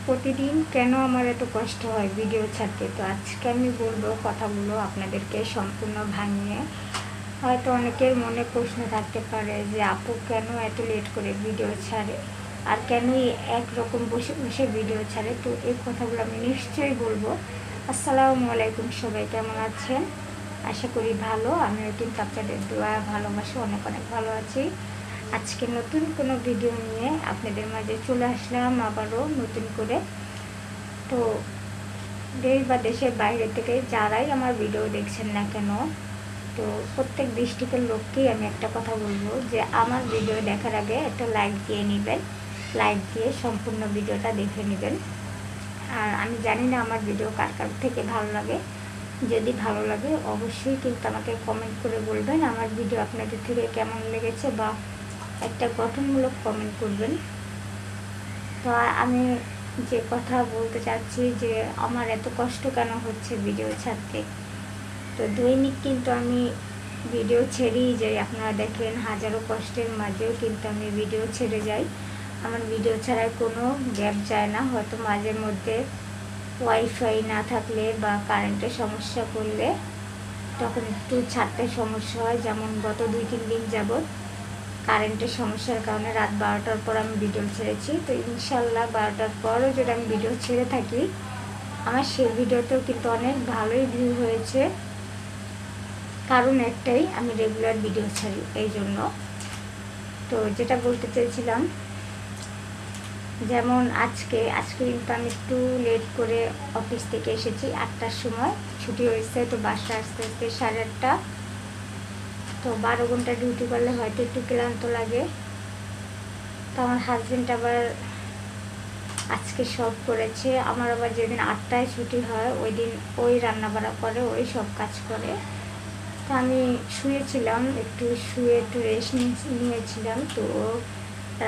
প্রতিদিন কেন আমার এত কষ্ট হয় ভিডিও ছাড়তে। তো আজকে আমি বলবো কথাগুলো আপনাদেরকে সম্পূর্ণ ভাঙিয়ে। হয়তো অনেকের মনে প্রশ্ন থাকতে পারে যে আপু কেন এত লেট করে ভিডিও ছাড়ে, আর কেনই একরকম বসে বসে ভিডিও ছাড়ে। তো এই কথাগুলো আমি নিশ্চয়ই বলবো। আসসালামু আলাইকুম, সবাই কেমন আছেন? আশা করি ভালো। আমিও কিন্তু আপনাদের দোয়া ভালোবাসা অনেক অনেক ভালো আছি। আজকে নতুন কোনো ভিডিও নিয়ে আপনাদের মাঝে চলে আসলাম আবারও নতুন করে। তো দেশ বা দেশের বাইরে থেকে যারাই আমার ভিডিও দেখছেন না কেন, তো প্রত্যেক ডিস্ট্রিক্টের লোককেই আমি একটা কথা বলবো যে আমার ভিডিও দেখার আগে একটা লাইক দিয়ে নেবেন। লাইক দিয়ে সম্পূর্ণ ভিডিওটা দেখে নেবেন। আর আমি জানি না আমার ভিডিও কার কার থেকে ভালো লাগে। যদি ভালো লাগে অবশ্যই কিন্তু আমাকে কমেন্ট করে বলবেন আমার ভিডিও আপনাদের থেকে কেমন লেগেছে, বা একটা গঠনমূলক কমেন্ট করবেন। তো আমি যে কথা বলতে চাচ্ছি যে আমার এত কষ্ট কেন হচ্ছে ভিডিও ছাড়তে। তো দৈনিক কিন্তু আমি ভিডিও ছেড়েই যাই। আপনারা দেখেন হাজারো কষ্টের মাঝেও কিন্তু আমি ভিডিও ছেড়ে যাই। আমার ভিডিও ছাড়াই কোনো গ্যাপ যায় না। হয়তো মাঝে মধ্যে ওয়াইফাই না থাকলে বা কারেন্টের সমস্যা করলে তখন একটু ছাড়তে সমস্যা হয়। যেমন গত 2-3 দিন যাবৎ কারেন্টের সমস্যার কারণে রাত 12টার পর আমি ভিডিও ছেড়েছি। তো ইনশাল্লাহ 12টার পরও যদি আমি ভিডিও ছেড়ে থাকি, আমার সেই ভিডিওতেও কিন্তু অনেক ভালোই ভিউ হয়েছে। কারণ একটাই, আমি রেগুলার ভিডিও ছাড়ি এই জন্য। তো যেটা বলতে চেয়েছিলাম, যেমন আজকে কিন্তু আমি একটু লেট করে অফিস থেকে এসেছি। 8টার সময় ছুটি হয়েছে, তো বাসা আস্তে আস্তে 8:30। তো 12 ঘন্টা ডিউটি করলে হয়তো একটু ক্লান্ত লাগে। তো আমার হাজব্যান্ড আবার আজকে সব করেছে। আমার আবার যেদিন 8টায় ছুটি হয় ওই দিন ওই রান্নাবাড়া করে, ওই সব কাজ করে। তো আমি শুয়েছিলাম, একটু শুয়ে একটু রেস্ট নিয়েছিলাম। তো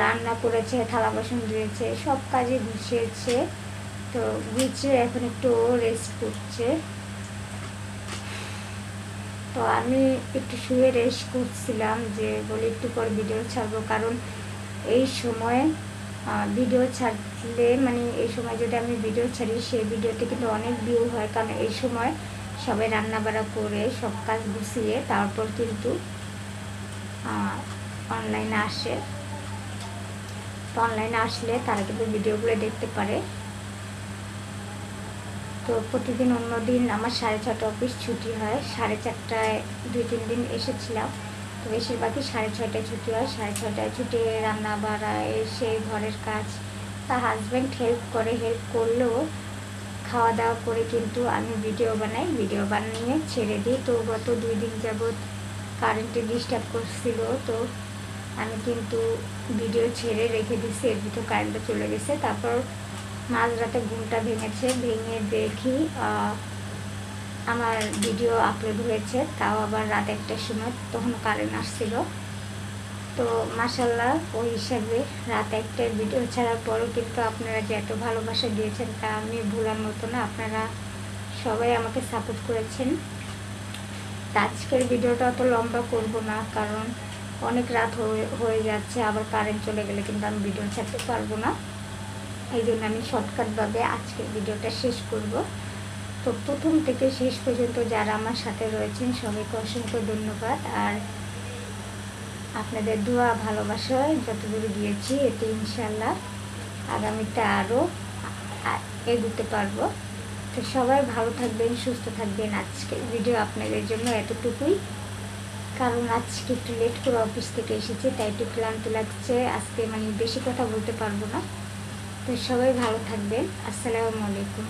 রান্না করেছে, থালা বাসন ধুয়েছে, সব কাজে গুছিয়েছে। তো গুছিয়ে এখন একটু রেস্ট করছে। তো আমি একটু শুয়ে রেস্ট করছিলাম, যে বলি একটু পর ভিডিও ছাড়বো। কারণ এই সময় ভিডিও ছাড়লে মানে এই সময় যদি আমি ভিডিও ছাড়ি সেই ভিডিওতে কিন্তু অনেক ভিউ হয়। কারণ এই সময় সবাই রান্নাবাড়া করে সব কাজ গুছিয়ে তারপর কিন্তু অনলাইনে আসে। তো অনলাইনে আসলে তারা কিন্তু ভিডিওগুলো দেখতে পারে। তো প্রতিদিন অন্য দিন আমার 6:30 অফিস ছুটি হয়। 4:30টায় 2-3 দিন এসেছিলাম। তো বেশিরভাগই 6:30টায় ছুটি হয়। 6:30টায় ছুটি রান্না বাড়া এসে ঘরের কাজ তা হাজব্যান্ড হেল্প করে। হেল্প করলেও খাওয়া দাওয়া করে কিন্তু আমি ভিডিও বানাই। ভিডিও বানিয়ে ছেড়ে দিই। তো গত 2 দিন যাবৎ কারেন্টে ডিস্টার্ব করছিল। তো আমি কিন্তু ভিডিও ছেড়ে রেখে দিচ্ছি। এর ভিতর কারেন্টটা চলে গেছে। তারপর মাঝরাতে ঘুমটা ভেঙেছে, ভেঙে দেখি আমার ভিডিও আপলোড হয়েছে, তাও আবার রাত 1টার সময়, তখন কারেন্ট আসছিল। তো মাশাল্লাহ ওই হিসাবে রাত 1টায় ভিডিও ছাড়ার পরও কিন্তু আপনারা যে এত ভালোবাসা দিয়েছেন তা আমি ভোলার মতো না। আপনারা সবাই আমাকে সাপোর্ট করেছেন। তা আজকের ভিডিওটা অত লম্বা করব না, কারণ অনেক রাত হয়ে যাচ্ছে। আবার কারেন্ট চলে গেলে কিন্তু আমি ভিডিও ছাড়তে পারবো না। এই জন্য আমি শর্টকাটভাবে আজকের ভিডিওটা শেষ করব। তো প্রথম থেকে শেষ পর্যন্ত যারা আমার সাথে রয়েছেন সবাইকে অসংখ্য ধন্যবাদ। আর আপনাদের দোয়া ভালোবাসায় যতদূর গিয়েছি এতে ইনশাল্লাহ আগামীতে আরও এগোতে পারবো। তো সবাই ভালো থাকবেন, সুস্থ থাকবেন। আজকের ভিডিও আপনাদের জন্য এতটুকুই। কারণ আজকে একটু লেট করে অফিস থেকে এসেছি, তাই একটু ক্লান্ত লাগছে। আজকে মানে বেশি কথা বলতে পারবো না। তো সবাই ভালো থাকবেন। আসসালামু আলাইকুম।